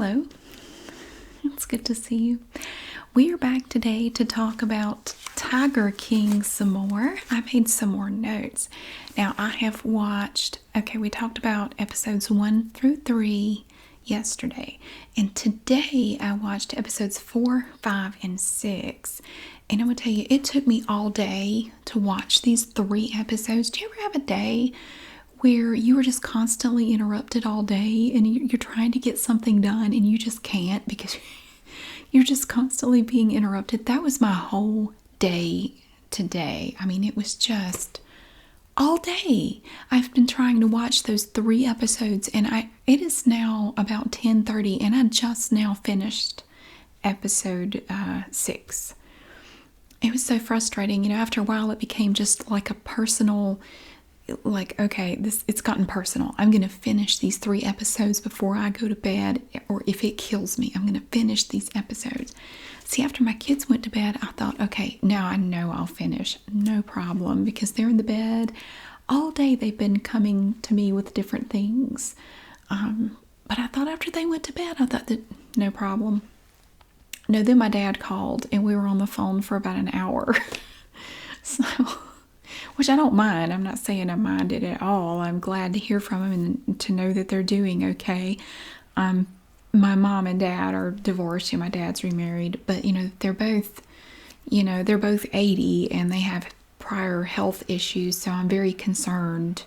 Hello, it's good to see you. We are back today to talk about Tiger King some more. I made some more notes. Now, I have watched, we talked about episodes 1 through 3 yesterday. And today I watched episodes 4, 5, and 6. And I'm going to tell you, it took me all day to watch these 3 episodes. Do you ever have a day where you are just constantly interrupted all day and you're trying to get something done and you just can't because you're just constantly being interrupted? That was my whole day today. I mean, it was just all day. I've been trying to watch those 3 episodes, and it is now about 10:30, and I just now finished episode 6. It was so frustrating. You know, after a while it became just like a personal, like, okay, it's gotten personal. I'm going to finish these 3 episodes before I go to bed, or if it kills me, I'm going to finish these episodes. See, after my kids went to bed, I thought, okay, now I know I'll finish. No problem, because they're in the bed. All day they've been coming to me with different things. But I thought after they went to bed, I thought that no problem. No, then my dad called, and we were on the phone for about an hour. So, which I don't mind. I'm not saying I mind it at all. I'm glad to hear from them and to know that they're doing okay. My mom and dad are divorced, and my dad's remarried, but they're both 80 and they have prior health issues, so I'm very concerned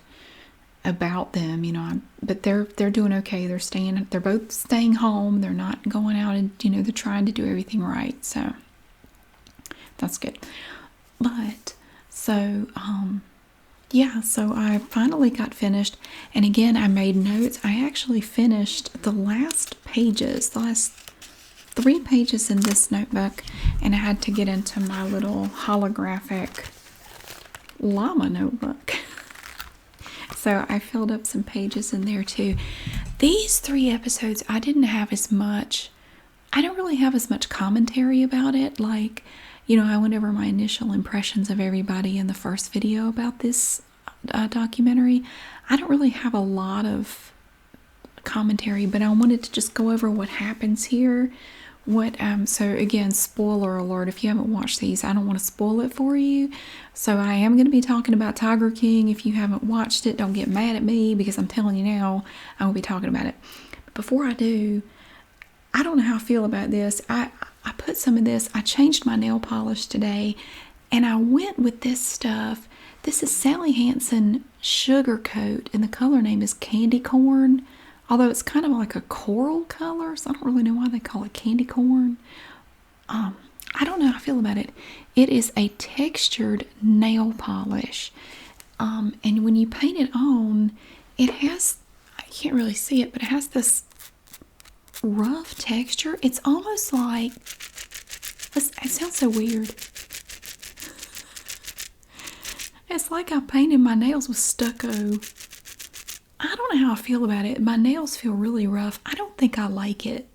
about them, but they're doing okay. They're both staying home. They're not going out, and they're trying to do everything right. So that's good. But so so I finally got finished, and again I made notes. I actually finished the last 3 pages in this notebook, and I had to get into my little holographic llama notebook. So I filled up some pages in there too. These 3 episodes, I don't really have as much commentary about it. Like, I went over my initial impressions of everybody in the first video about this documentary. I don't really have a lot of commentary, but I wanted to just go over what happens here. So again, spoiler alert, if you haven't watched these, I don't want to spoil it for you. So I am going to be talking about Tiger King. If you haven't watched it, don't get mad at me, because I'm telling you now, I will be talking about it. But before I do, I don't know how I feel about this. I put some of this, I changed my nail polish today, and I went with this stuff. This is Sally Hansen Sugar Coat, and the color name is Candy Corn. Although it's kind of like a coral color, so I don't really know why they call it candy corn. I don't know how I feel about it. It is a textured nail polish. And when you paint it on, it has, I can't really see it, but it has this rough texture. It's almost like, it sounds so weird. It's like I painted my nails with stucco. I don't know how I feel about it. My nails feel really rough. I don't think I like it.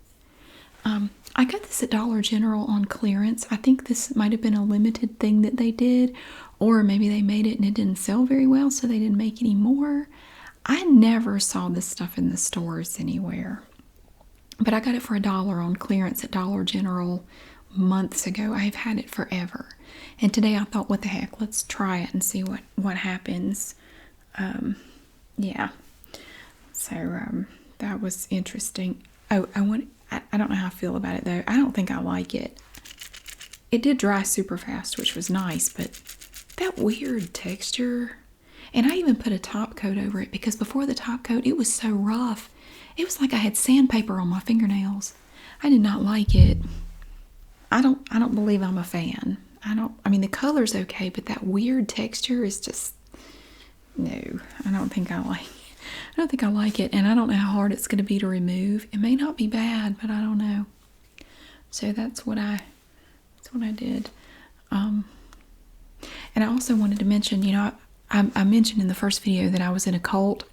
I got this at Dollar General on clearance. I think this might have been a limited thing that they did, or maybe they made it and it didn't sell very well, so they didn't make any more. I never saw this stuff in the stores anywhere, but I got it for $1 on clearance at Dollar General months ago. I've had it forever, and today I thought, what the heck, let's try it and see what happens. Yeah. So that was interesting. Oh, I don't know how I feel about it though. I don't think I like it. It did dry super fast, which was nice, but that weird texture. And I even put a top coat over it, because before the top coat, it was so rough. It was like I had sandpaper on my fingernails. I did not like it. I don't believe I'm a fan. I mean, the color's okay, but that weird texture is just, no, I don't think I like it. I don't think I like it, and I don't know how hard it's going to be to remove. It may not be bad, but I don't know. So that's what I did. And I also wanted to mention, I mentioned in the first video that I was in a cult.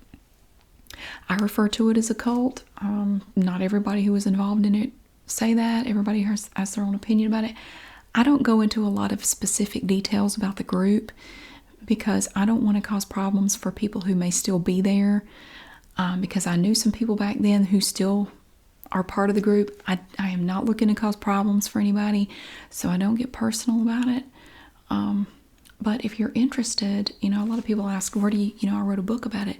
I refer to it as a cult. Not everybody who was involved in it say that. Everybody has their own opinion about it. I don't go into a lot of specific details about the group, because I don't want to cause problems for people who may still be there, because I knew some people back then who still are part of the group. I am not looking to cause problems for anybody, so I don't get personal about it. But if you're interested, a lot of people ask, where do you, I wrote a book about it.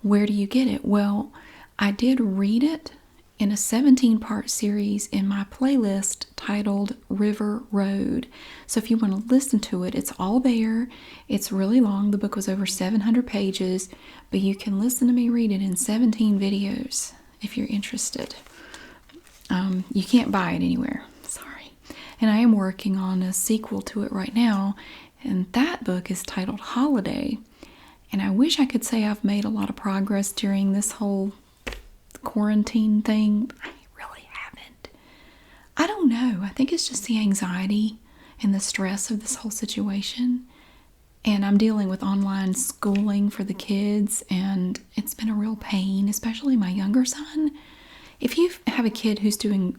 Where do you get it? Well, I did read it in a 17-part series in my playlist titled River Road. So if you want to listen to it, it's all there. It's really long. The book was over 700 pages, but you can listen to me read it in 17 videos if you're interested. You can't buy it anywhere. Sorry. And I am working on a sequel to it right now, and that book is titled Holiday. And I wish I could say I've made a lot of progress during this whole quarantine thing, but I really haven't. I don't know. I think it's just the anxiety and the stress of this whole situation. And I'm dealing with online schooling for the kids, and it's been a real pain, especially my younger son. If you have a kid who's doing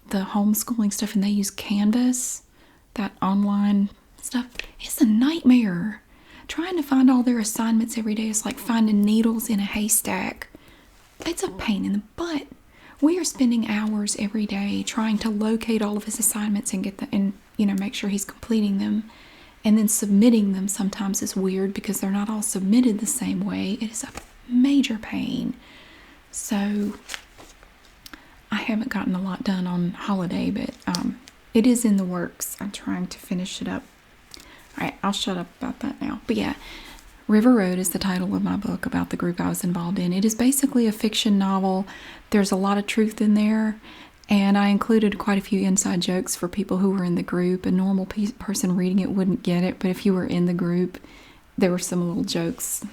the homeschooling stuff and they use Canvas, that online stuff, it's a nightmare. Trying to find all their assignments every day is like finding needles in a haystack. It's a pain in the butt. We are spending hours every day trying to locate all of his assignments and get them, and make sure he's completing them. And then submitting them sometimes is weird because they're not all submitted the same way. It is a major pain. So I haven't gotten a lot done on Holiday, but it is in the works. I'm trying to finish it up. All right, I'll shut up about that now. But yeah, River Road is the title of my book about the group I was involved in. It is basically a fiction novel. There's a lot of truth in there, and I included quite a few inside jokes for people who were in the group. A normal person reading it wouldn't get it, but if you were in the group, there were some little jokes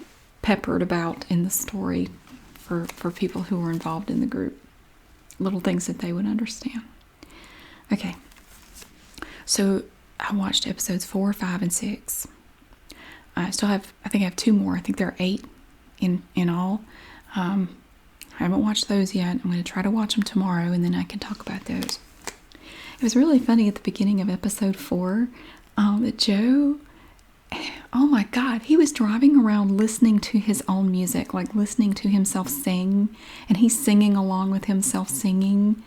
peppered about in the story for people who were involved in the group. Little things that they would understand. Okay, so I watched episodes 4, 5, and 6. I think I have 2 more. I think there are 8 in all. I haven't watched those yet. I'm going to try to watch them tomorrow, and then I can talk about those. It was really funny at the beginning of episode 4 that Joe, oh my God, he was driving around listening to his own music, like listening to himself sing, and he's singing along with himself singing.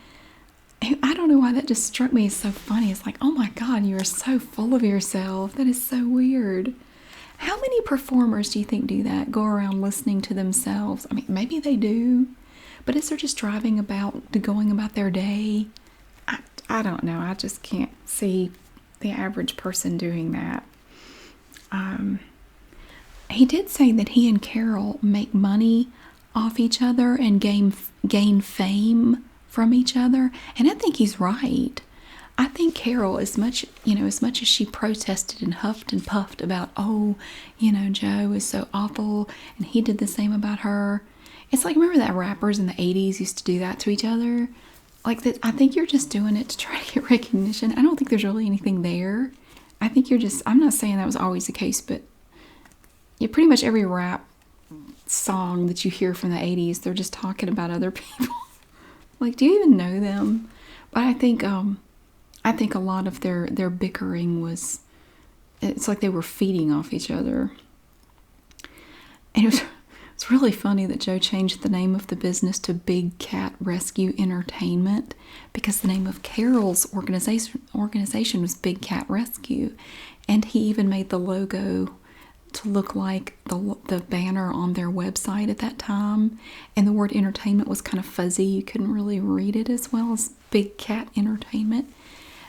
I don't know why that just struck me as so funny. It's like, oh my God, you are so full of yourself. That is so weird. How many performers do you think do that? Go around listening to themselves? I mean, maybe they do, but is they're just going about their day? I don't know. I just can't see the average person doing that. He did say that he and Carol make money off each other and gain fame from each other, and I think he's right. I think Carol, as much as she protested and huffed and puffed about, Joe is so awful, and he did the same about her. It's like, remember that rappers in the 80s used to do that to each other? Like that. I think you're just doing it to try to get recognition. I don't think there's really anything there. I think I'm not saying that was always the case, but pretty much every rap song that you hear from the 80s, they're just talking about other people. Like, do you even know them? But I think a lot of their bickering it's like they were feeding off each other. And it's really funny that Joe changed the name of the business to Big Cat Rescue Entertainment because the name of Carol's organization was Big Cat Rescue. And he even made the logo to look like the banner on their website at that time. And the word entertainment was kind of fuzzy. You couldn't really read it as well as Big Cat Entertainment.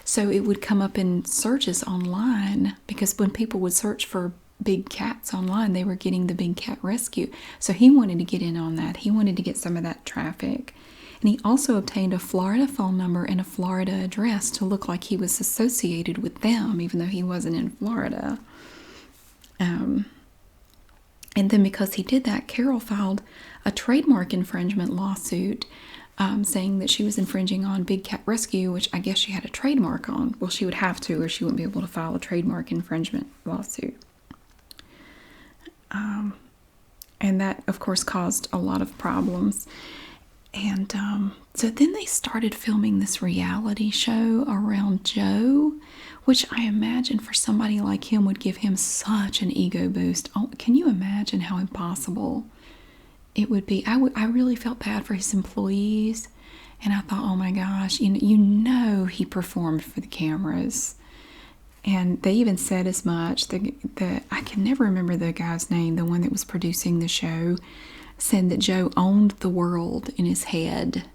So it would come up in searches online because when people would search for big cats online, they were getting the Big Cat Rescue. So he wanted to get in on that. He wanted to get some of that traffic. And he also obtained a Florida phone number and a Florida address to look like he was associated with them, even though he wasn't in Florida. And then because he did that, Carol filed a trademark infringement lawsuit saying that she was infringing on Big Cat Rescue, which I guess she had a trademark on. Well, she would have to, or she wouldn't be able to file a trademark infringement lawsuit. And that, of course, caused a lot of problems. And so then they started filming this reality show around Joe, which I imagine for somebody like him would give him such an ego boost. Oh, can you imagine how impossible it would be, I really felt bad for his employees. And I thought, oh my gosh, you know he performed for the cameras. And they even said as much. I can never remember the guy's name, the one that was producing the show, said that Joe owned the world in his head.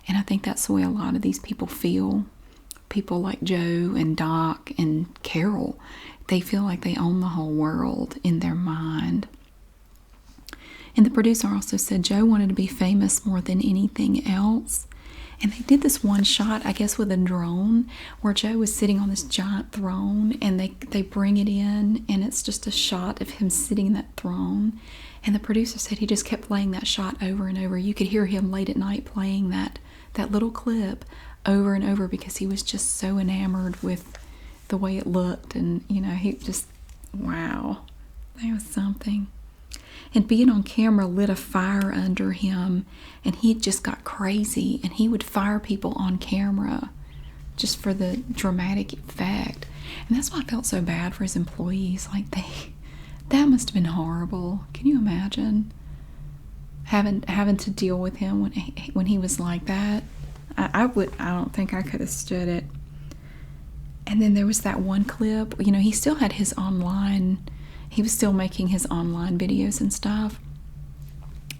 And I think that's the way a lot of these people feel. People like Joe and Doc and Carol, they feel like they own the whole world in their mind. And the producer also said Joe wanted to be famous more than anything else. And they did this one shot, I guess, with a drone, where Joe was sitting on this giant throne, and they bring it in, and it's just a shot of him sitting in that throne. And the producer said he just kept playing that shot over and over. You could hear him late at night playing that little clip over and over because he was just so enamored with the way it looked. And, he just, wow, that was something. And being on camera lit a fire under him, and he just got crazy, and he would fire people on camera just for the dramatic effect. And that's why I felt so bad for his employees. Like, that must have been horrible. Can you imagine having to deal with him when he was like that? I don't think I could have stood it. And then there was that one clip. He still had his online. He was still making his online videos and stuff,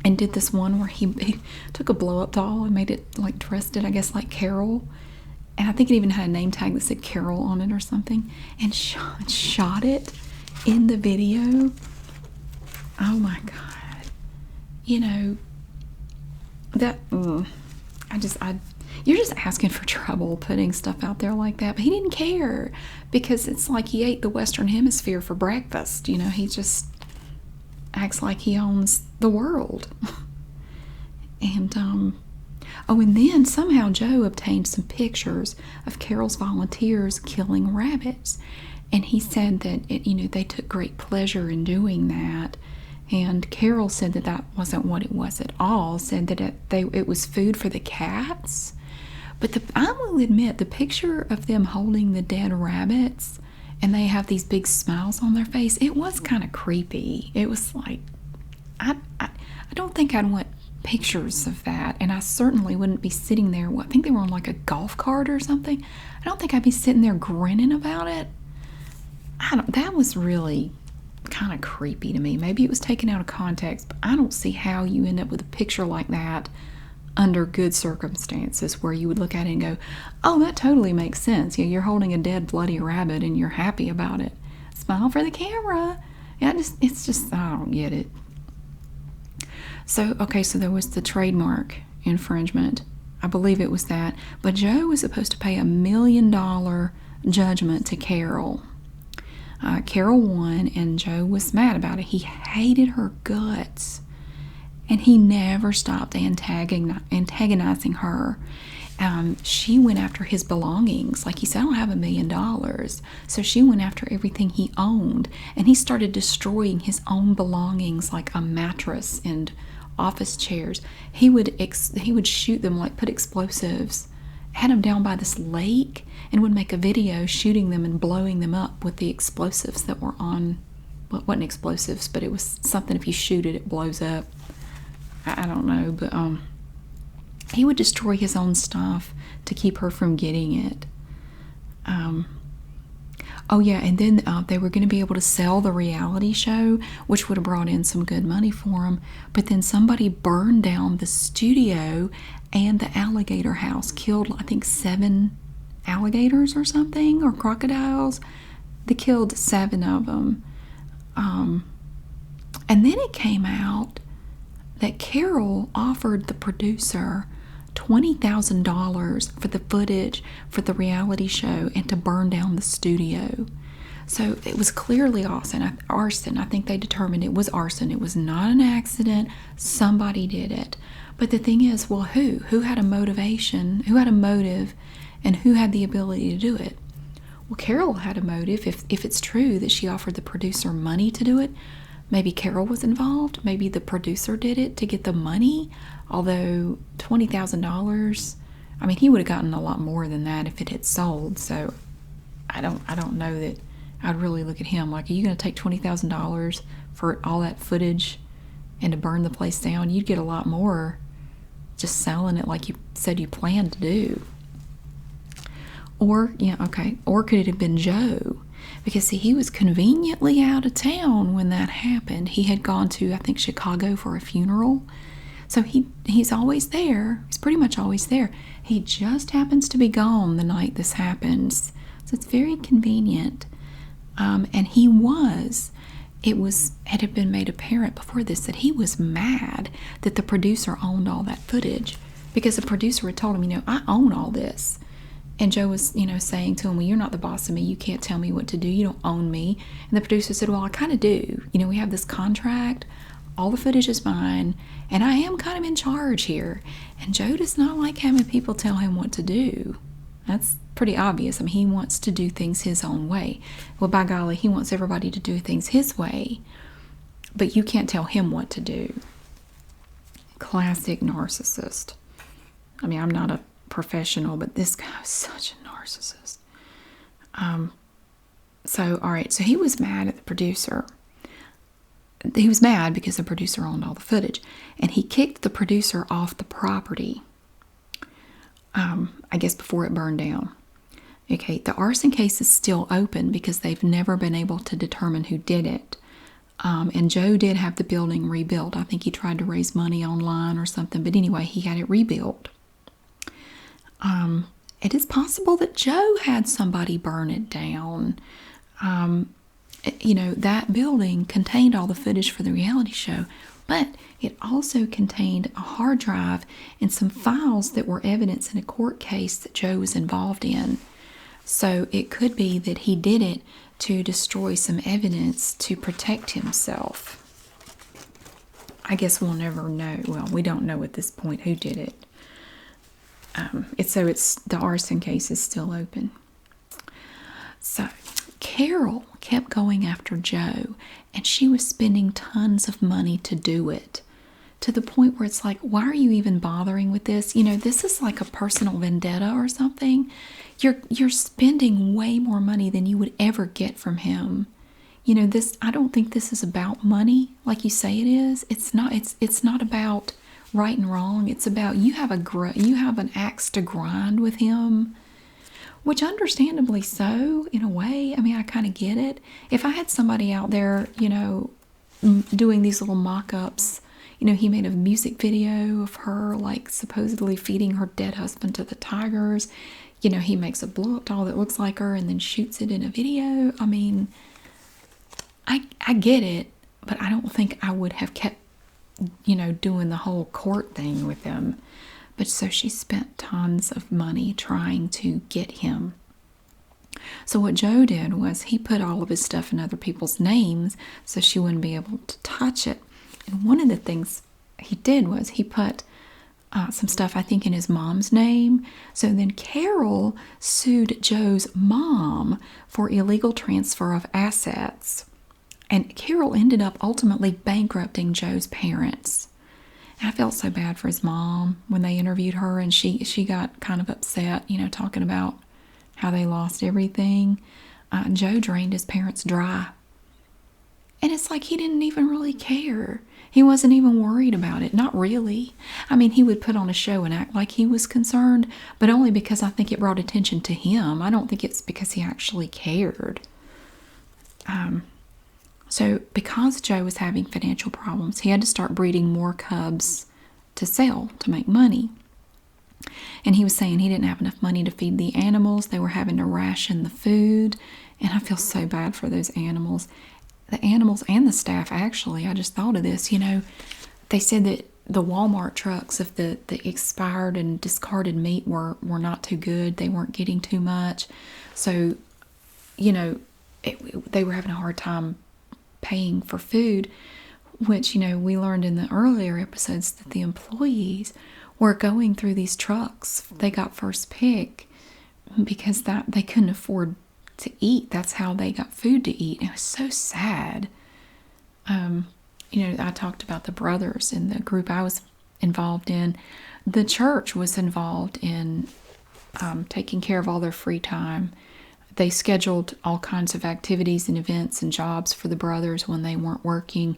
and did this one where he took a blow-up doll and made it, like, dressed it, I guess, like Carol. And I think it even had a name tag that said Carol on it or something, and shot it in the video. Oh my God. You're just asking for trouble putting stuff out there like that. But he didn't care, because it's like he ate the Western Hemisphere for breakfast. He just acts like he owns the world. And and then somehow Joe obtained some pictures of Carol's volunteers killing rabbits. And he said that they took great pleasure in doing that. And Carol said that wasn't what it was at all. Said that it was food for the cats. But I will admit, the picture of them holding the dead rabbits, and they have these big smiles on their face, it was kind of creepy. It was like, I don't think I'd want pictures of that. And I certainly wouldn't be sitting there. I think they were on like a golf cart or something. I don't think I'd be sitting there grinning about it. That was really kind of creepy to me. Maybe it was taken out of context, but I don't see how you end up with a picture like that under good circumstances where you would look at it and go, oh, that totally makes sense. You're holding a dead, bloody rabbit and you're happy about it. Smile for the camera. Yeah, it's just, I don't get it. So there was the trademark infringement. I believe it was that. But Joe was supposed to pay $1 million judgment to Carol. Carol won, and Joe was mad about it. He hated her guts. And he never stopped antagonizing her. She went after his belongings. Like he said, I don't have $1 million. So she went after everything he owned. And he started destroying his own belongings, like a mattress and office chairs. He would shoot them, like put explosives, had them down by this lake, and would make a video shooting them and blowing them up with the explosives that were on. Well, it wasn't explosives, but it was something, if you shoot it, it blows up. I don't know, but he would destroy his own stuff to keep her from getting it. Oh yeah, and then they were going to be able to sell the reality show, which would have brought in some good money for them. But then somebody burned down the studio and the alligator house, killed, I think, 7 alligators or something, or crocodiles. They killed 7 of them. And then it came out that Carol offered the producer $20,000 for the footage for the reality show and to burn down the studio. So it was clearly arson. I think they determined it was arson. It was not an accident. Somebody did it. But the thing is, well, who? Who had a motivation? Who had a motive? And who had the ability to do it? Well, Carol had a motive. If it's true that she offered the producer money to do it, maybe Carol was involved. Maybe the producer did it to get the money. Although $20,000, I mean, he would have gotten a lot more than that if it had sold. So I don't know that I'd really look at him like, are you going to take $20,000 for all that footage and to burn the place down, you'd get a lot more just selling it like you said you planned to do. Or, yeah, okay, or could it have been Joe? Because, see, he was conveniently out of town when that happened. He had gone to, I think, Chicago for a funeral. So he's always there. He's pretty much always there. He just happens to be gone the night this happens. So it's very convenient. And it had been made apparent before this that he was mad that the producer owned all that footage. Because the producer had told him, I own all this. And Joe was, saying to him, well, you're not the boss of me. You can't tell me what to do. You don't own me. And the producer said, well, I kind of do. We have this contract. All the footage is mine. And I am kind of in charge here. And Joe does not like having people tell him what to do. That's pretty obvious. He wants to do things his own way. Well, by golly, he wants everybody to do things his way. But you can't tell him what to do. Classic narcissist. I'm not a professional, but this guy was such a narcissist. All right, so he was mad at the producer. He was mad because the producer owned all the footage, and he kicked the producer off the property, I guess before it burned down. Okay, the arson case is still open because they've never been able to determine who did it. And Joe did have the building rebuilt. I think he tried to raise money online or something, but anyway, he had it rebuilt. It is possible that Joe had somebody burn it down. That building contained all the footage for the reality show, but it also contained a hard drive and some files that were evidence in a court case that Joe was involved in. So it could be that he did it to destroy some evidence to protect himself. I guess we'll never know. Well, we don't know at this point who did it. The arson case is still open. So Carol kept going after Joe, and she was spending tons of money to do it, to the point where it's like, why are you even bothering with this? This is like a personal vendetta or something. You're spending way more money than you would ever get from him. I don't think this is about money like you say it is. It's not about right and wrong. It's about you have an axe to grind with him, which understandably so, in a way. I kind of get it. If I had somebody out there, doing these little mock-ups, he made a music video of her, like, supposedly feeding her dead husband to the tigers. He makes a blow-up doll that looks like her and then shoots it in a video. I get it, but I don't think I would have kept doing the whole court thing with him. But so she spent tons of money trying to get him. So what Joe did was he put all of his stuff in other people's names so she wouldn't be able to touch it. And one of the things he did was he put some stuff, I think, in his mom's name. So then Carol sued Joe's mom for illegal transfer of assets. And Carol ended up ultimately bankrupting Joe's parents. And I felt so bad for his mom when they interviewed her, and she got kind of upset, talking about how they lost everything. Joe drained his parents dry. And it's like he didn't even really care. He wasn't even worried about it. Not really. He would put on a show and act like he was concerned, but only because I think it brought attention to him. I don't think it's because he actually cared. So because Joe was having financial problems, he had to start breeding more cubs to sell, to make money. And he was saying he didn't have enough money to feed the animals. They were having to ration the food. And I feel so bad for those animals. The animals and the staff, actually. I just thought of this. They said that the Walmart trucks of the expired and discarded meat were not too good. They weren't getting too much. So, they were having a hard time paying for food, which, we learned in the earlier episodes that the employees were going through these trucks. They got first pick because they couldn't afford to eat. That's how they got food to eat. It was so sad. I talked about the brothers in the group I was involved in. The church was involved in taking care of all their free time. they scheduled all kinds of activities and events and jobs for the brothers when they weren't working.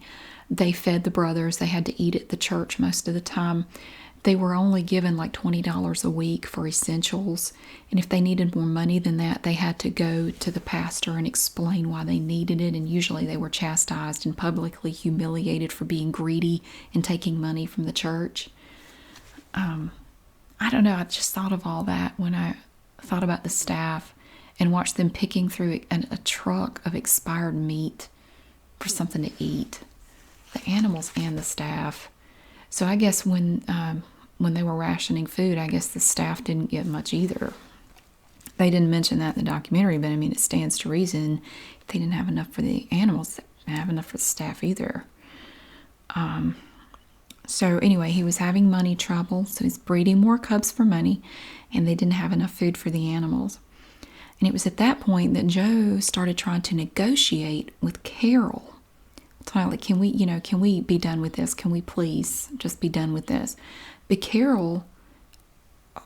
They fed the brothers. They had to eat at the church most of the time. They were only given like $20 a week for essentials. And if they needed more money than that, they had to go to the pastor and explain why they needed it. And usually they were chastised and publicly humiliated for being greedy and taking money from the church. I don't know. I just thought of all that when I thought about the staff and watched them picking through a truck of expired meat for something to eat. The animals and the staff. So I guess when they were rationing food, I guess the staff didn't get much either. They didn't mention that in the documentary, but I mean, it stands to reason if they didn't have enough for the animals, they didn't have enough for the staff either. So anyway, he was having money trouble, so he's breeding more cubs for money, and they didn't have enough food for the animals. And it was at that point that Joe started trying to negotiate with Carol. Like, can we be done with this? Can we please just be done with this? But Carol,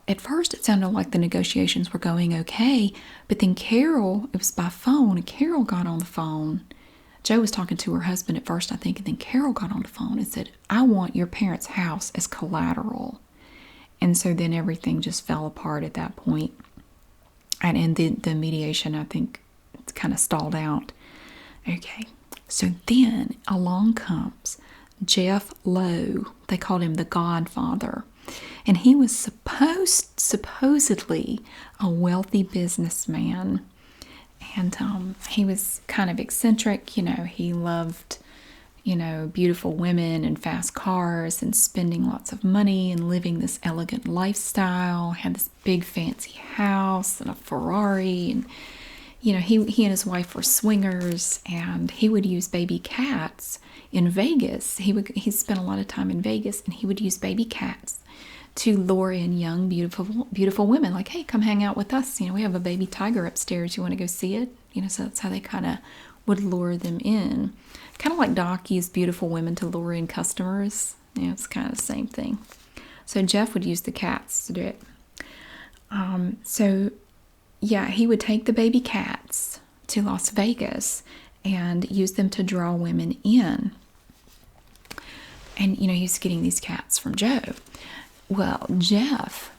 at first it sounded like the negotiations were going okay, but then Carol, it was by phone, and Carol got on the phone. Joe was talking to her husband at first, I think, and then Carol got on the phone and said, I want your parents' house as collateral. And so then everything just fell apart at that point. And the mediation, I think, it's kind of stalled out. Okay. So then along comes Jeff Lowe. They called him the Godfather. And he was supposedly a wealthy businessman. And he was kind of eccentric. He loved, beautiful women and fast cars and spending lots of money and living this elegant lifestyle. Had this big fancy house and a Ferrari, and he and his wife were swingers, and he would use baby cats in Vegas. He spent a lot of time in Vegas, and he would use baby cats to lure in young, beautiful women. Like, hey, come hang out with us. We have a baby tiger upstairs. You want to go see it? So that's how they kind of would lure them in. Kind of like Doc used beautiful women to lure in customers. It's kind of the same thing. So Jeff would use the cats to do it. He would take the baby cats to Las Vegas and use them to draw women in. And, he was getting these cats from Joe. Well, Jeff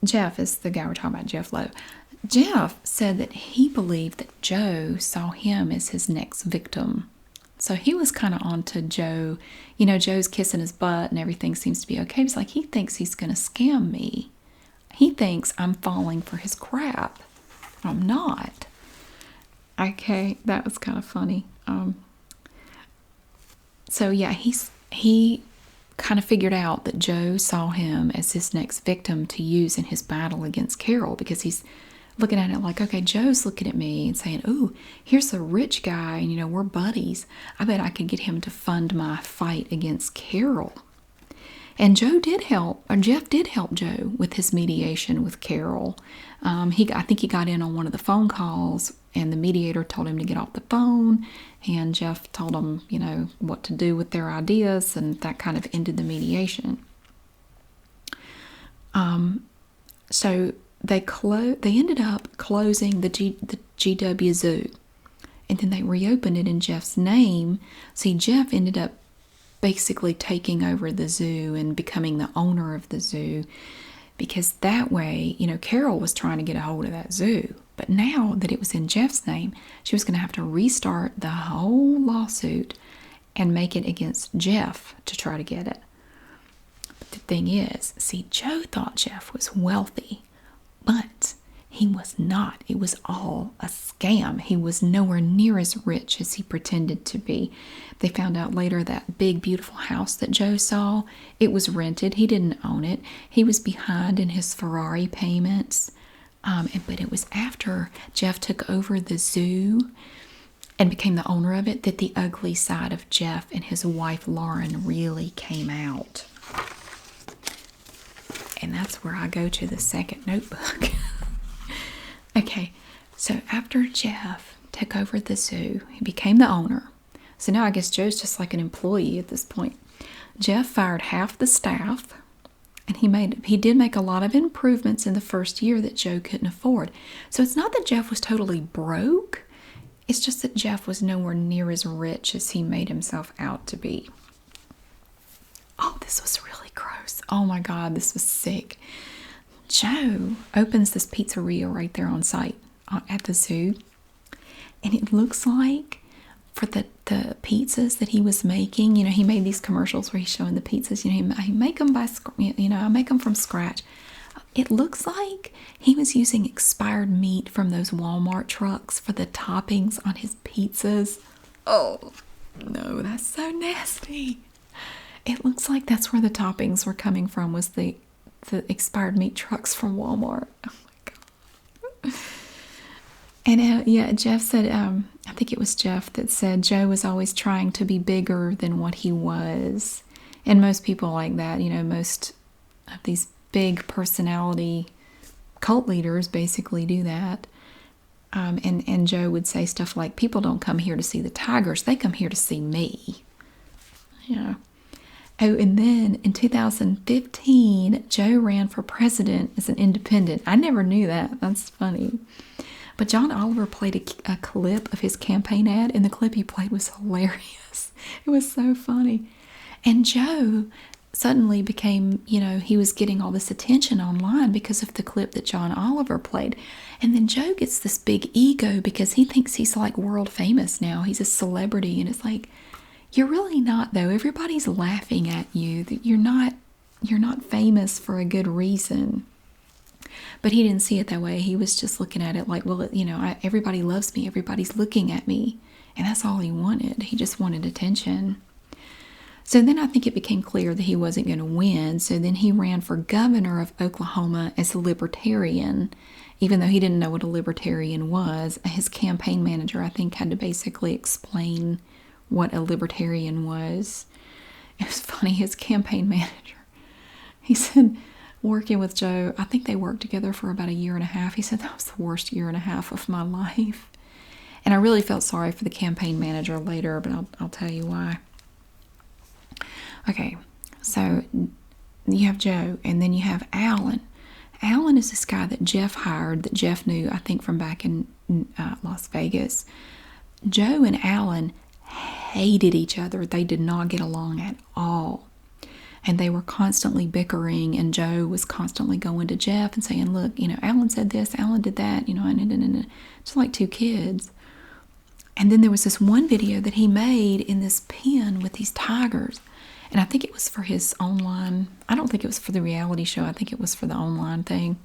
is the guy we're talking about, Jeff Lowe. Jeff said that he believed that Joe saw him as his next victim. So he was kind of on to Joe. Joe's kissing his butt and everything seems to be okay. It's like he thinks he's going to scam me. He thinks I'm falling for his crap. I'm not. Okay, that was kind of funny. He kind of figured out that Joe saw him as his next victim to use in his battle against Carol, because he's looking at it like, okay, Joe's looking at me and saying, ooh, here's a rich guy, and we're buddies. I bet I could get him to fund my fight against Carol. And Jeff did help Joe with his mediation with Carol. I think he got in on one of the phone calls, and the mediator told him to get off the phone, and Jeff told him, what to do with their ideas, and that kind of ended the mediation. So they ended up closing the GW Zoo, and then they reopened it in Jeff's name. See, Jeff ended up basically taking over the zoo and becoming the owner of the zoo, because that way, Carol was trying to get a hold of that zoo. But now that it was in Jeff's name, she was going to have to restart the whole lawsuit and make it against Jeff to try to get it. But the thing is, see, Joe thought Jeff was wealthy, but he was not. It was all a scam. He was nowhere near as rich as he pretended to be. They found out later that big, beautiful house that Joe saw, it was rented. He didn't own it. He was behind in his Ferrari payments. But it was after Jeff took over the zoo and became the owner of it that the ugly side of Jeff and his wife Lauren really came out. And that's where I go to the second notebook. Okay, so after Jeff took over the zoo, he became the owner. So now I guess Joe's just like an employee at this point. Jeff fired half the staff And he did make a lot of improvements in the first year that Joe couldn't afford. So it's not that Jeff was totally broke. It's just that Jeff was nowhere near as rich as he made himself out to be. Oh, this was really gross. Oh my God, this was sick. Joe opens this pizzeria right there on site at the zoo. And it looks like for the pizzas that he was making, he made these commercials where he's showing the pizzas, I make them I make them from scratch. It looks like he was using expired meat from those Walmart trucks for the toppings on his pizzas. Oh, no, that's so nasty. It looks like that's where the toppings were coming from, was the expired meat trucks from Walmart. Oh my God. And yeah, Jeff said, I think it was Jeff that said Joe was always trying to be bigger than what he was. And most people like that, most of these big personality cult leaders basically do that. And Joe would say stuff like, people don't come here to see the tigers, they come here to see me. Yeah. Oh, and then in 2015, Joe ran for president as an independent. I never knew that. That's funny. But John Oliver played a clip of his campaign ad, and the clip he played was hilarious. It was so funny. And Joe suddenly became, he was getting all this attention online because of the clip that John Oliver played. And then Joe gets this big ego because he thinks he's like world famous now. He's a celebrity, and it's like, you're really not, though. Everybody's laughing at you. You're not famous for a good reason. But he didn't see it that way. He was just looking at it like, well, everybody loves me. Everybody's looking at me. And that's all he wanted. He just wanted attention. So then I think it became clear that he wasn't going to win. So then he ran for governor of Oklahoma as a libertarian, even though he didn't know what a libertarian was. His campaign manager, I think, had to basically explain what a libertarian was. It was funny, his campaign manager, he said, working with Joe, I think they worked together for about 1.5 years. He said, that was the worst 1.5 years of my life. And I really felt sorry for the campaign manager later, but I'll tell you why. Okay, so you have Joe, and then you have Alan. Alan is this guy that Jeff hired, that Jeff knew, I think, from back in Las Vegas. Joe and Alan hated each other. They did not get along at all. And they were constantly bickering, and Joe was constantly going to Jeff and saying, look, Alan said this, Alan did that, and just like two kids. And then there was this one video that he made in this pen with these tigers. And I think it was for his online, I don't think it was for the reality show. I think it was for the online thing.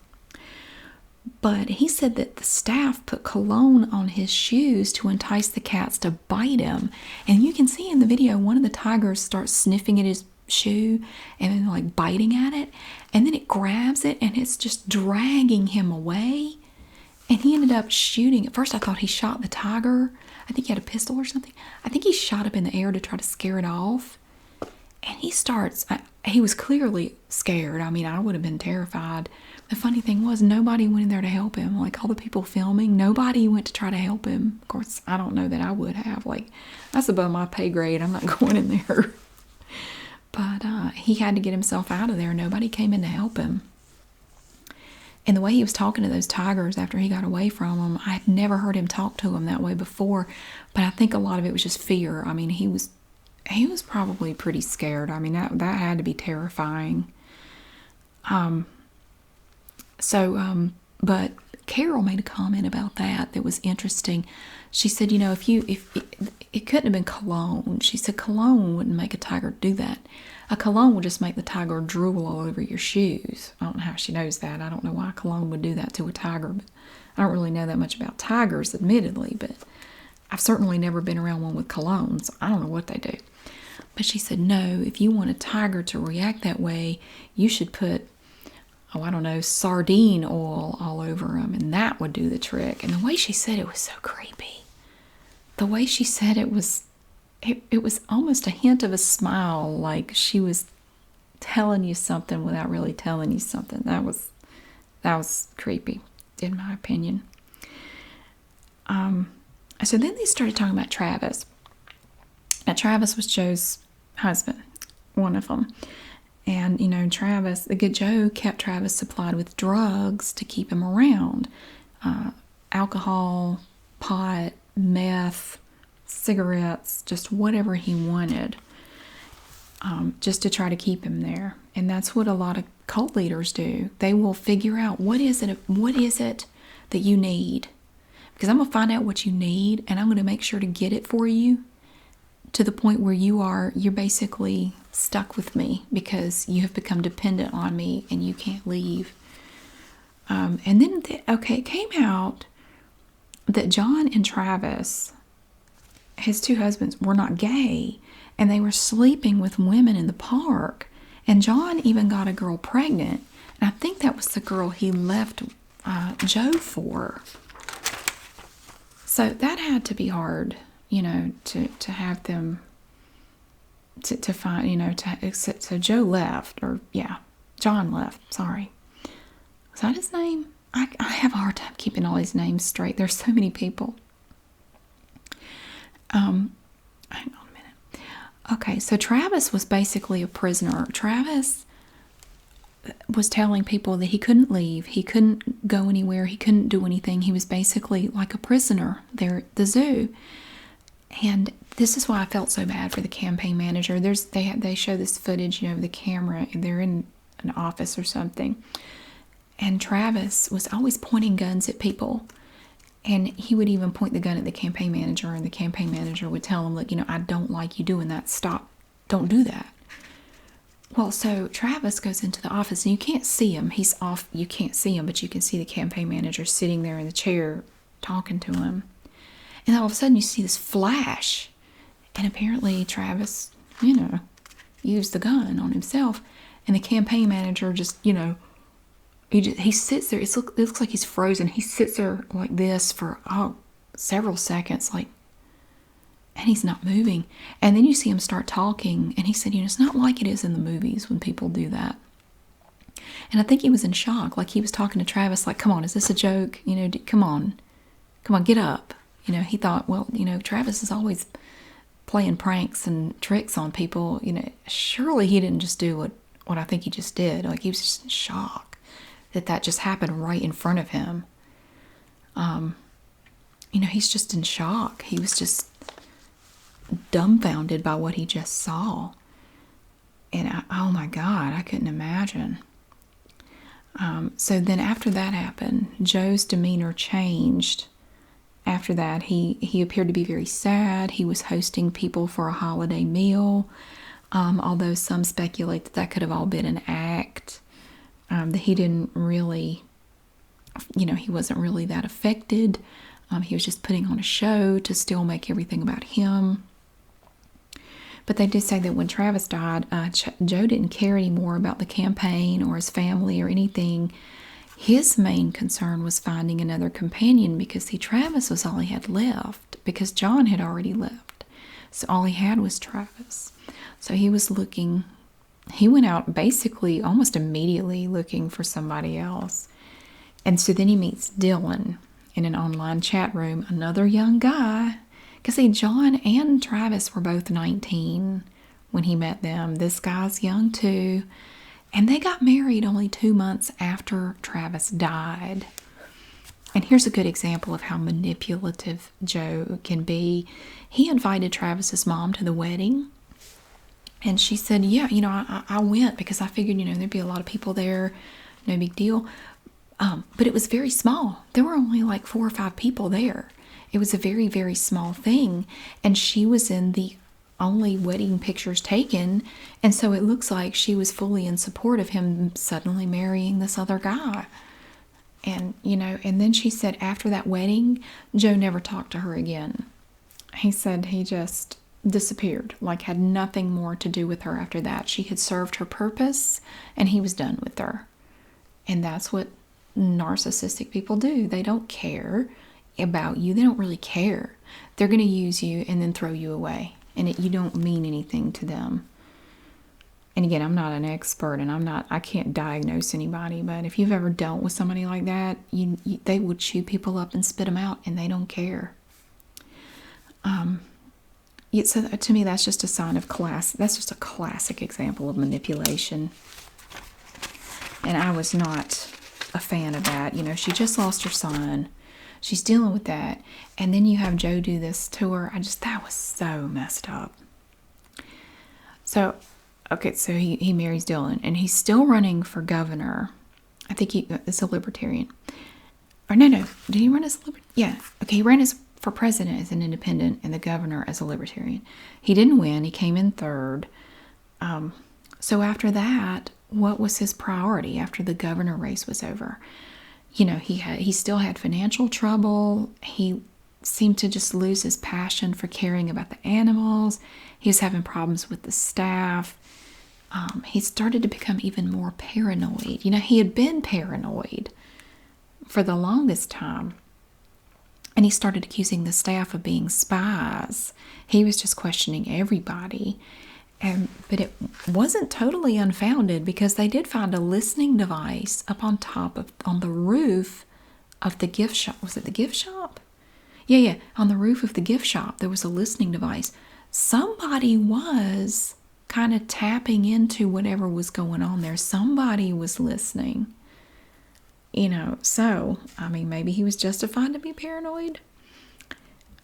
But he said that the staff put cologne on his shoes to entice the cats to bite him. And you can see in the video, one of the tigers starts sniffing at his shoe and then like biting at it. And then it grabs it and it's just dragging him away. And he ended up shooting. At first I thought he shot the tiger. I think he had a pistol or something. I think he shot up in the air to try to scare it off. And he was clearly scared. I mean, I would have been terrified. The funny thing was, nobody went in there to help him. Like, all the people filming, nobody went to try to help him. Of course, I don't know that I would have. Like, that's above my pay grade. I'm not going in there. But he had to get himself out of there. Nobody came in to help him. And the way he was talking to those tigers after he got away from them, I had never heard him talk to them that way before. But I think a lot of it was just fear. I mean, he was probably pretty scared. I mean, that had to be terrifying. But Carol made a comment about that was interesting. She said, if it couldn't have been cologne. She said cologne wouldn't make a tiger do that. A cologne would just make the tiger drool all over your shoes. I don't know how she knows that. I don't know why cologne would do that to a tiger. But I don't really know that much about tigers, admittedly. But I've certainly never been around one with cologne, so I don't know what they do. But she said, no, if you want a tiger to react that way, you should put, sardine oil all over them, and that would do the trick. And the way she said it was so creepy. The way she said it was almost a hint of a smile, like she was telling you something without really telling you something. That was creepy, in my opinion. So then they started talking about Travis. Now, Travis was Joe's husband, one of them. And, Travis, the good Joe kept Travis supplied with drugs to keep him around. Alcohol, pot, meth, cigarettes, just whatever he wanted, just to try to keep him there. And that's what a lot of cult leaders do. They will figure out what is it that you need. Because I'm going to find out what you need, and I'm going to make sure to get it for you to the point where you're basically stuck with me because you have become dependent on me and you can't leave. And then, it came out that John and Travis, his two husbands, were not gay, and they were sleeping with women in the park. And John even got a girl pregnant, and I think that was the girl he left Joe for. So that had to be hard, to have them to find, so Joe left, John left, sorry. Was that his name? I have a hard time keeping all these names straight. There's so many people. Hang on a minute. Okay, so Travis was basically a prisoner. Travis was telling people that he couldn't leave, he couldn't go anywhere, he couldn't do anything. He was basically like a prisoner there at the zoo. And this is why I felt so bad for the campaign manager. They show this footage, of the camera, and they're in an office or something. And Travis was always pointing guns at people. And he would even point the gun at the campaign manager, and the campaign manager would tell him, look, I don't like you doing that. Stop. Don't do that. Well, so Travis goes into the office, and you can't see him. He's off. You can't see him, but you can see the campaign manager sitting there in the chair talking to him. And all of a sudden, you see this flash. And apparently, Travis, used the gun on himself. And the campaign manager just, he sits there. It looks like he's frozen. He sits there like this for several seconds, and he's not moving. And then you see him start talking, and he said, it's not like it is in the movies when people do that. And I think he was in shock. Like, he was talking to Travis, like, come on, is this a joke? Come on, get up. He thought, well, Travis is always playing pranks and tricks on people. Surely he didn't just do what I think he just did. Like, he was just in shock that just happened right in front of him. He's just in shock. He was just dumbfounded by what he just saw. And oh my God, I couldn't imagine. So then after that happened, Joe's demeanor changed. After that, he appeared to be very sad. He was hosting people for a holiday meal, although some speculate that could have all been an act. That he didn't really, he wasn't really that affected. He was just putting on a show to still make everything about him. But they did say that when Travis died, Joe didn't care anymore about the campaign or his family or anything. His main concern was finding another companion because, Travis was all he had left because John had already left. So all he had was Travis. So he was looking, he went out basically almost immediately looking for somebody else. And so then he meets Dylan in an online chat room, another young guy. Because John and Travis were both 19 when he met them. This guy's young too. And they got married only 2 months after Travis died. And here's a good example of how manipulative Joe can be. He invited Travis's mom to the wedding. And she said, yeah, I went because I figured, there'd be a lot of people there. No big deal. But it was very small. There were only like 4 or 5 people there. It was a very, very small thing. And she was in the only wedding pictures taken. And so it looks like she was fully in support of him suddenly marrying this other guy. And, and then she said after that wedding, Joe never talked to her again. He said he just disappeared, like had nothing more to do with her after that. She had served her purpose and he was done with her. And that's what narcissistic people do. They don't care about you. They don't really care. They're going to use you and then throw you away. And you don't mean anything to them. And again, I'm not an expert and I can't diagnose anybody, but if you've ever dealt with somebody like that, they will chew people up and spit them out and they don't care. So to me, that's just a sign of class. That's just a classic example of manipulation. And I was not a fan of that. She just lost her son. She's dealing with that. And then you have Joe do this to her. That was so messed up. So, okay, so he marries Dylan. And he's still running for governor. I think it's a libertarian. Or no. Did he run as a libertarian? Yeah. Okay, he ran for president as an independent and the governor as a libertarian. He didn't win. He came in third. So after that, what was his priority after the governor race was over? He still had financial trouble. He seemed to just lose his passion for caring about the animals. He was having problems with the staff. He started to become even more paranoid. He had been paranoid for the longest time. And he started accusing the staff of being spies. He was just questioning everybody. But it wasn't totally unfounded because they did find a listening device up on the roof of the gift shop. Was it the gift shop? Yeah. On the roof of the gift shop, there was a listening device. Somebody was kind of tapping into whatever was going on there. Somebody was listening. So, maybe he was justified to be paranoid.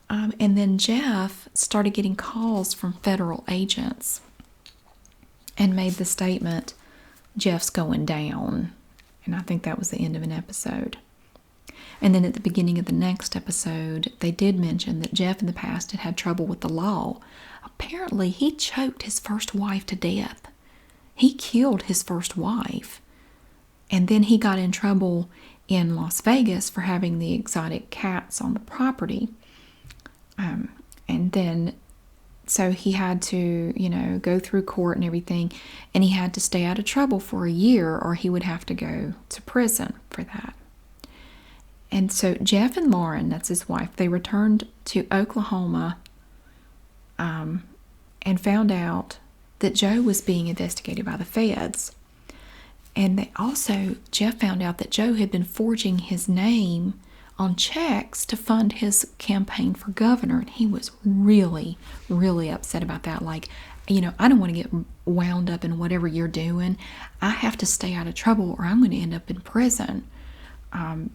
And then Jeff started getting calls from federal agents and made the statement, Jeff's going down. And I think that was the end of an episode. And then at the beginning of the next episode, they did mention that Jeff in the past had trouble with the law. Apparently, he choked his first wife to death. He killed his first wife. And then he got in trouble in Las Vegas for having the exotic cats on the property. And then, so he had to, go through court and everything. And he had to stay out of trouble for a year or he would have to go to prison for that. And so Jeff and Lauren, that's his wife, they returned to Oklahoma and found out that Joe was being investigated by the feds. And Jeff found out that Joe had been forging his name on checks to fund his campaign for governor. And he was really, really upset about that. Like, I don't want to get wound up in whatever you're doing. I have to stay out of trouble or I'm going to end up in prison.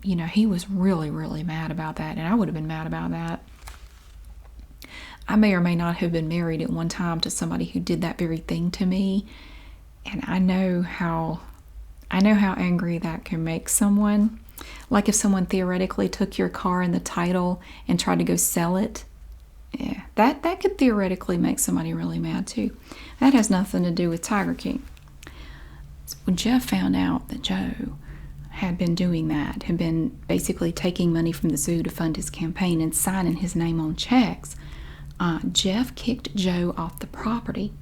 He was really, really mad about that. And I would have been mad about that. I may or may not have been married at one time to somebody who did that very thing to me. And I know how angry that can make someone. Like if someone theoretically took your car and the title and tried to go sell it. Yeah, that could theoretically make somebody really mad too. That has nothing to do with Tiger King. So when Jeff found out that Joe had been doing that, had been basically taking money from the zoo to fund his campaign and signing his name on checks, Jeff kicked Joe off the property.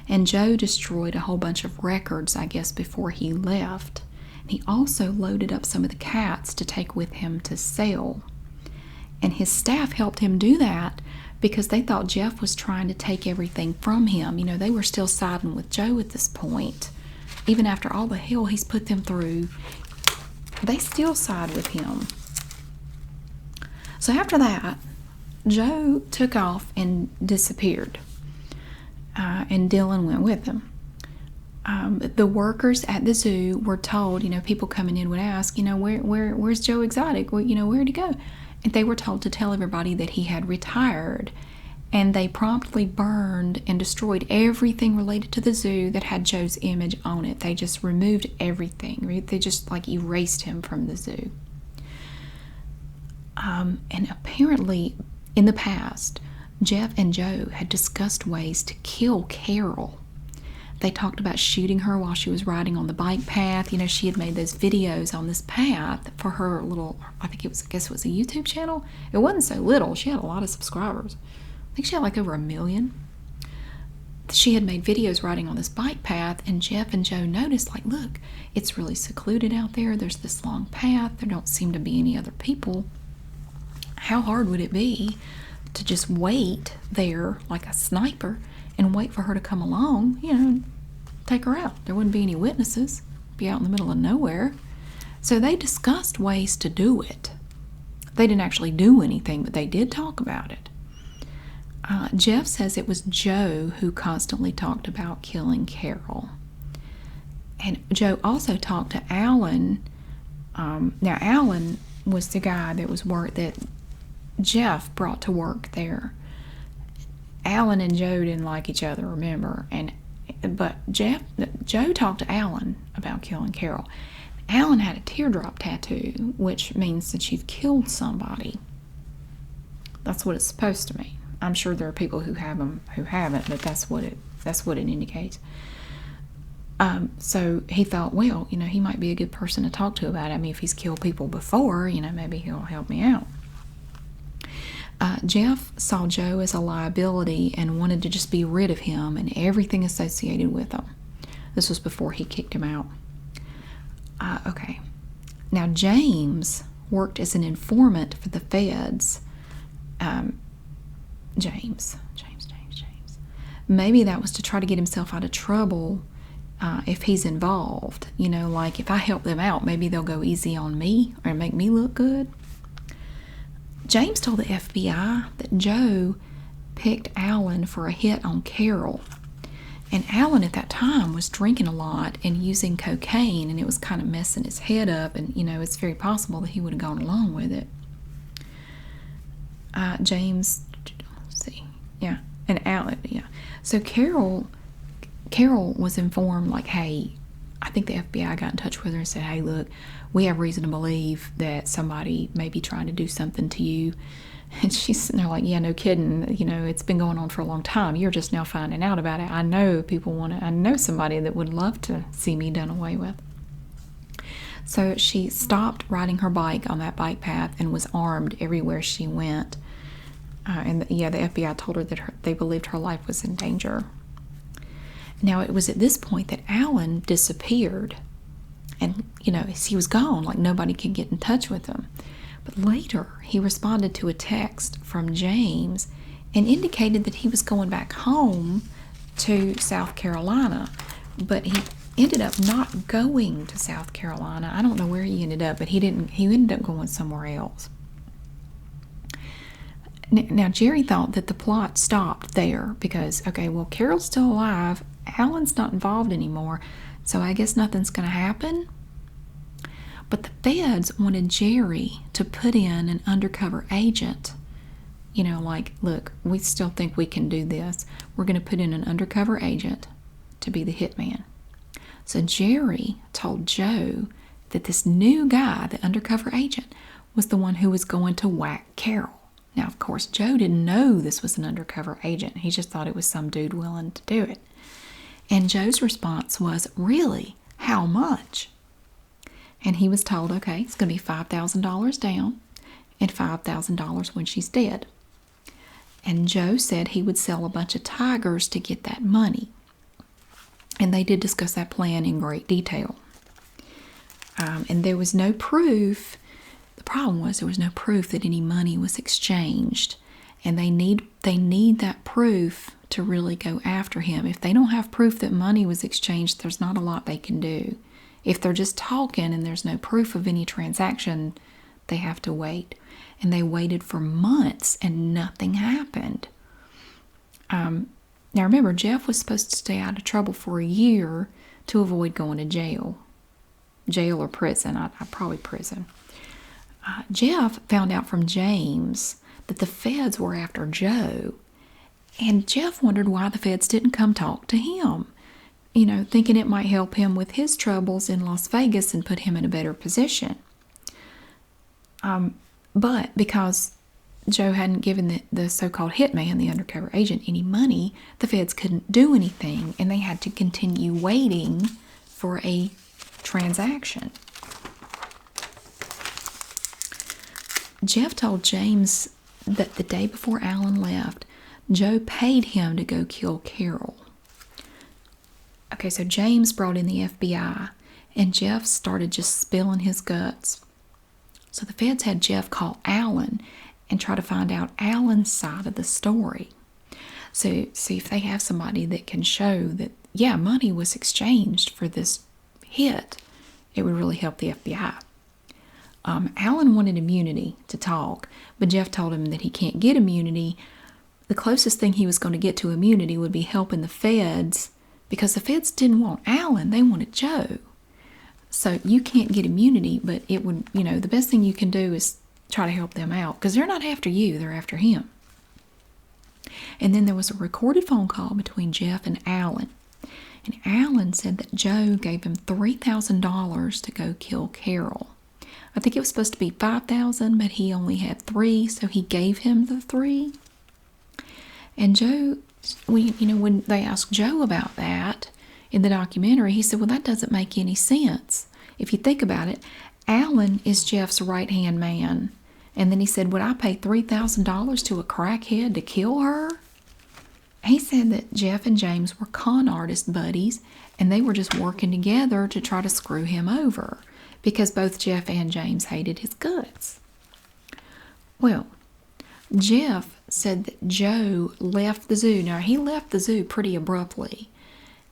And Joe destroyed a whole bunch of records, I guess, before he left. And he also loaded up some of the cats to take with him to sell. And his staff helped him do that because they thought Jeff was trying to take everything from him. They were still siding with Joe at this point. Even after all the hell he's put them through, they still side with him. So after that, Joe took off and disappeared. And Dylan went with him. The workers at the zoo were told, people coming in would ask, where's Joe Exotic? Well, where'd he go? And they were told to tell everybody that he had retired. And they promptly burned and destroyed everything related to the zoo that had Joe's image on it. They just removed everything. They just erased him from the zoo. And apparently, in the past, Jeff and Joe had discussed ways to kill Carol. They talked about shooting her while she was riding on the bike path. She had made those videos on this path for her little, I guess it was a YouTube channel. It wasn't so little. She had a lot of subscribers. I think she had over 1 million. She had made videos riding on this bike path, and Jeff and Joe noticed, look, it's really secluded out there. There's this long path. There don't seem to be any other people. How hard would it be to just wait there like a sniper and wait for her to come along, take her out? There wouldn't be any witnesses, be out in the middle of nowhere. So they discussed ways to do it. They didn't actually do anything, but they did talk about it. Jeff says it was Joe who constantly talked about killing Carol. And Joe also talked to Alan. Now, Alan was the guy that Jeff brought to work there. Alan and Joe didn't like each other, remember? But Joe talked to Alan about killing Carol. Alan had a teardrop tattoo, which means that you've killed somebody. That's what it's supposed to mean. I'm sure there are people who have them who haven't, but that's what it indicates. So he thought, well, he might be a good person to talk to about it. I mean, if he's killed people before, maybe he'll help me out. Jeff saw Joe as a liability and wanted to just be rid of him and everything associated with him. This was before he kicked him out. Okay. Now, James worked as an informant for the feds. James. Maybe that was to try to get himself out of trouble if he's involved. Like if I help them out, maybe they'll go easy on me or make me look good. James told the FBI that Joe picked Alan for a hit on Carol. And Alan at that time was drinking a lot and using cocaine, and it was kind of messing his head up, and it's very possible that he would have gone along with it. James, let's see, yeah, and Alan, yeah. So Carol was informed, like, hey, I think the FBI got in touch with her and said, hey, look, we have reason to believe that somebody may be trying to do something to you. And she's sitting there like, yeah, no kidding. It's been going on for a long time. You're just now finding out about it. I know I know somebody that would love to see me done away with. So she stopped riding her bike on that bike path and was armed everywhere she went. The FBI told her that they believed her life was in danger. Now, it was at this point that Alan disappeared. And, he was gone, like nobody could get in touch with him. But later, he responded to a text from James and indicated that he was going back home to South Carolina. But he ended up not going to South Carolina. I don't know where he ended up, but he ended up going somewhere else. Now, Jerry thought that the plot stopped there because, okay, well, Carol's still alive. Alan's not involved anymore, so I guess nothing's going to happen. But the feds wanted Jerry to put in an undercover agent. Like, look, we still think we can do this. We're going to put in an undercover agent to be the hitman. So Jerry told Joe that this new guy, the undercover agent, was the one who was going to whack Carol. Now, of course, Joe didn't know this was an undercover agent. He just thought it was some dude willing to do it. And Joe's response was, really? How much? And he was told, okay, it's going to be $5,000 down and $5,000 when she's dead. And Joe said he would sell a bunch of tigers to get that money. And they did discuss that plan in great detail. And there was no proof. The problem was there was no proof that any money was exchanged. And they need that proof to really go after him. If they don't have proof that money was exchanged, there's not a lot they can do. If they're just talking and there's no proof of any transaction, they have to wait. And they waited for months and nothing happened. Now remember, Jeff was supposed to stay out of trouble for a year to avoid going to jail. Jail or prison, probably prison. Jeff found out from James that the feds were after Joe. And Jeff wondered why the feds didn't come talk to him. Thinking it might help him with his troubles in Las Vegas and put him in a better position. But because Joe hadn't given the so-called hitman, the undercover agent, any money, the feds couldn't do anything, and they had to continue waiting for a transaction. Jeff told James that the day before Alan left, Joe paid him to go kill Carol. Okay, so James brought in the FBI, and Jeff started just spilling his guts. So the feds had Jeff call Alan and try to find out Alan's side of the story. So see if they have somebody that can show that, yeah, money was exchanged for this hit. It would really help the FBI. Alan wanted immunity to talk, but Jeff told him that he can't get immunity the closest thing he was going to get to immunity would be helping the feds, because the feds didn't want Alan, they wanted Joe. So you can't get immunity, but it would, the best thing you can do is try to help them out, because they're not after you, they're after him. And then there was a recorded phone call between Jeff and Alan. And Alan said that Joe gave him $3,000 to go kill Carol. I think it was supposed to be $5,000, but he only had $3,000, so he gave him the $3,000. And Joe, when they asked Joe about that in the documentary, he said, well, that doesn't make any sense. If you think about it, Alan is Jeff's right-hand man. And then he said, would I pay $3,000 to a crackhead to kill her? He said that Jeff and James were con artist buddies, and they were just working together to try to screw him over, because both Jeff and James hated his guts. Well, Jeff said that Joe left the zoo. Now, he left the zoo pretty abruptly,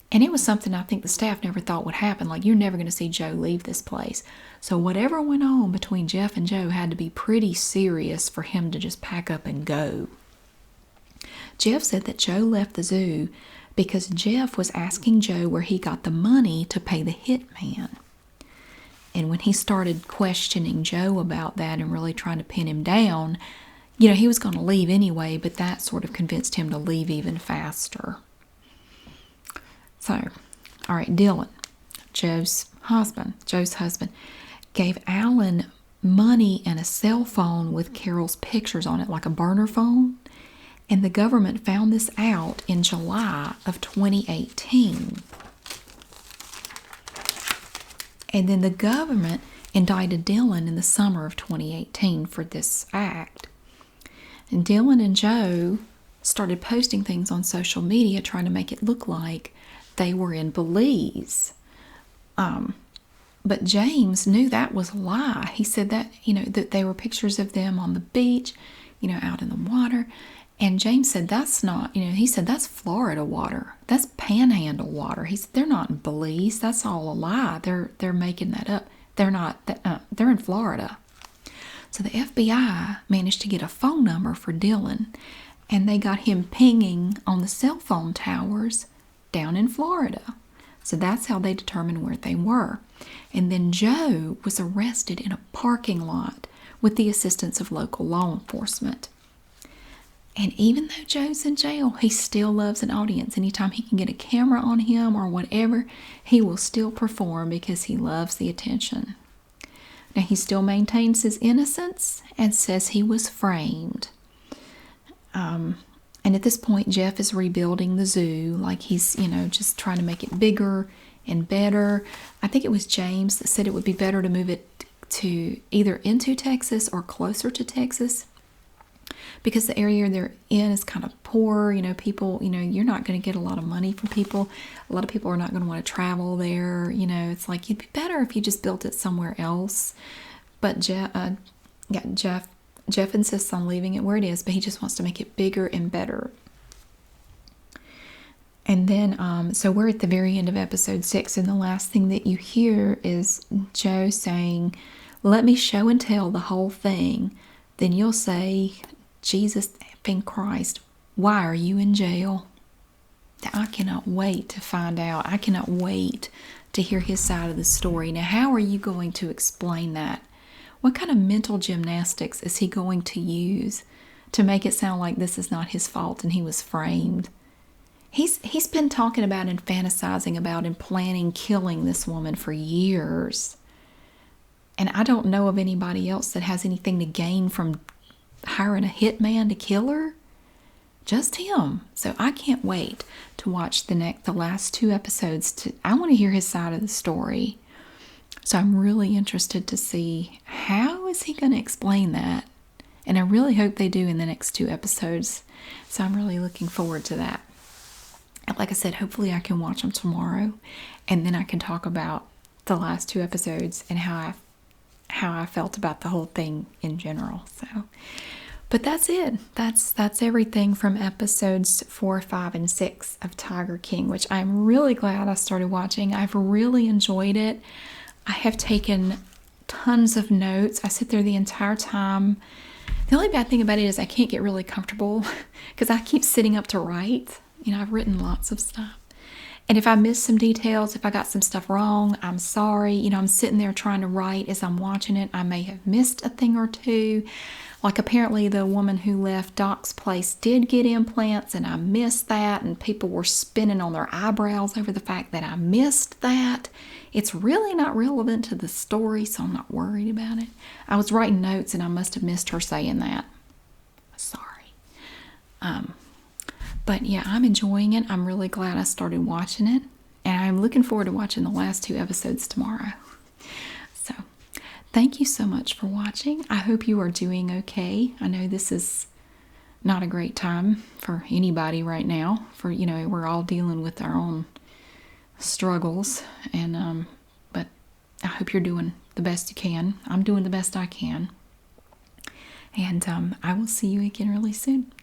and it was something I think the staff never thought would happen. Like, you're never going to see Joe leave this place. So whatever went on between Jeff and Joe had to be pretty serious for him to just pack up and go. Jeff said that Joe left the zoo because Jeff was asking Joe where he got the money to pay the hitman. And when he started questioning Joe about that and really trying to pin him down, he was going to leave anyway, but that sort of convinced him to leave even faster. So, all right, Dylan, Joe's husband, gave Alan money and a cell phone with Carol's pictures on it, like a burner phone. And the government found this out in July of 2018. And then the government indicted Dylan in the summer of 2018 for this act. And Dylan and Joe started posting things on social media trying to make it look like they were in Belize. But James knew that was a lie. He said that, that they were pictures of them on the beach, out in the water. And James said that's not, he said that's Florida water. That's panhandle water. He said they're not in Belize. That's all a lie. They're making that up. They're not, they're in Florida. So the FBI managed to get a phone number for Dylan, and they got him pinging on the cell phone towers down in Florida. So that's how they determined where they were. And then Joe was arrested in a parking lot with the assistance of local law enforcement. And even though Joe's in jail, he still loves an audience. Anytime he can get a camera on him or whatever, he will still perform because he loves the attention. Now, he still maintains his innocence and says he was framed. And at this point, Jeff is rebuilding the zoo. Like, he's, just trying to make it bigger and better. I think it was James that said it would be better to move it to either into Texas or closer to Texas, because the area they're in is kind of poor. People, you're not going to get a lot of money from people. A lot of people are not going to want to travel there. It's like, it'd be better if you just built it somewhere else. But Jeff insists on leaving it where it is, but he just wants to make it bigger and better. And then, so we're at the very end of episode 6, and the last thing that you hear is Joe saying, "Let me show and tell the whole thing. Then you'll say, Jesus effing Christ, why are you in jail?" I cannot wait to find out. I cannot wait to hear his side of the story. Now, how are you going to explain that? What kind of mental gymnastics is he going to use to make it sound like this is not his fault and he was framed? He's been talking about and fantasizing about and planning killing this woman for years. And I don't know of anybody else that has anything to gain from hiring a hitman to kill her. Just him. So I can't wait to watch the last 2 episodes. I want to hear his side of the story. So I'm really interested to see how is he going to explain that. And I really hope they do in the next 2 episodes. So I'm really looking forward to that. Like I said, hopefully I can watch them tomorrow, and then I can talk about the last 2 episodes and how I felt about the whole thing in general. So, but that's it. That's everything from episodes 4, 5, and 6 of Tiger King, which I'm really glad I started watching. I've really enjoyed it. I have taken tons of notes. I sit there the entire time The only bad thing about it is I can't get really comfortable because I keep sitting up to write. I've written lots of stuff. And if I miss some details, if I got some stuff wrong, I'm sorry. I'm sitting there trying to write as I'm watching it. I may have missed a thing or two. Like apparently the woman who left Doc's place did get implants and I missed that. And people were spinning on their eyebrows over the fact that I missed that. It's really not relevant to the story, so I'm not worried about it. I was writing notes and I must have missed her saying that. Sorry. But yeah, I'm enjoying it. I'm really glad I started watching it. And I'm looking forward to watching the last 2 episodes tomorrow. So, thank you so much for watching. I hope you are doing okay. I know this is not a great time for anybody right now. We're all dealing with our own struggles. But I hope you're doing the best you can. I'm doing the best I can. And I will see you again really soon.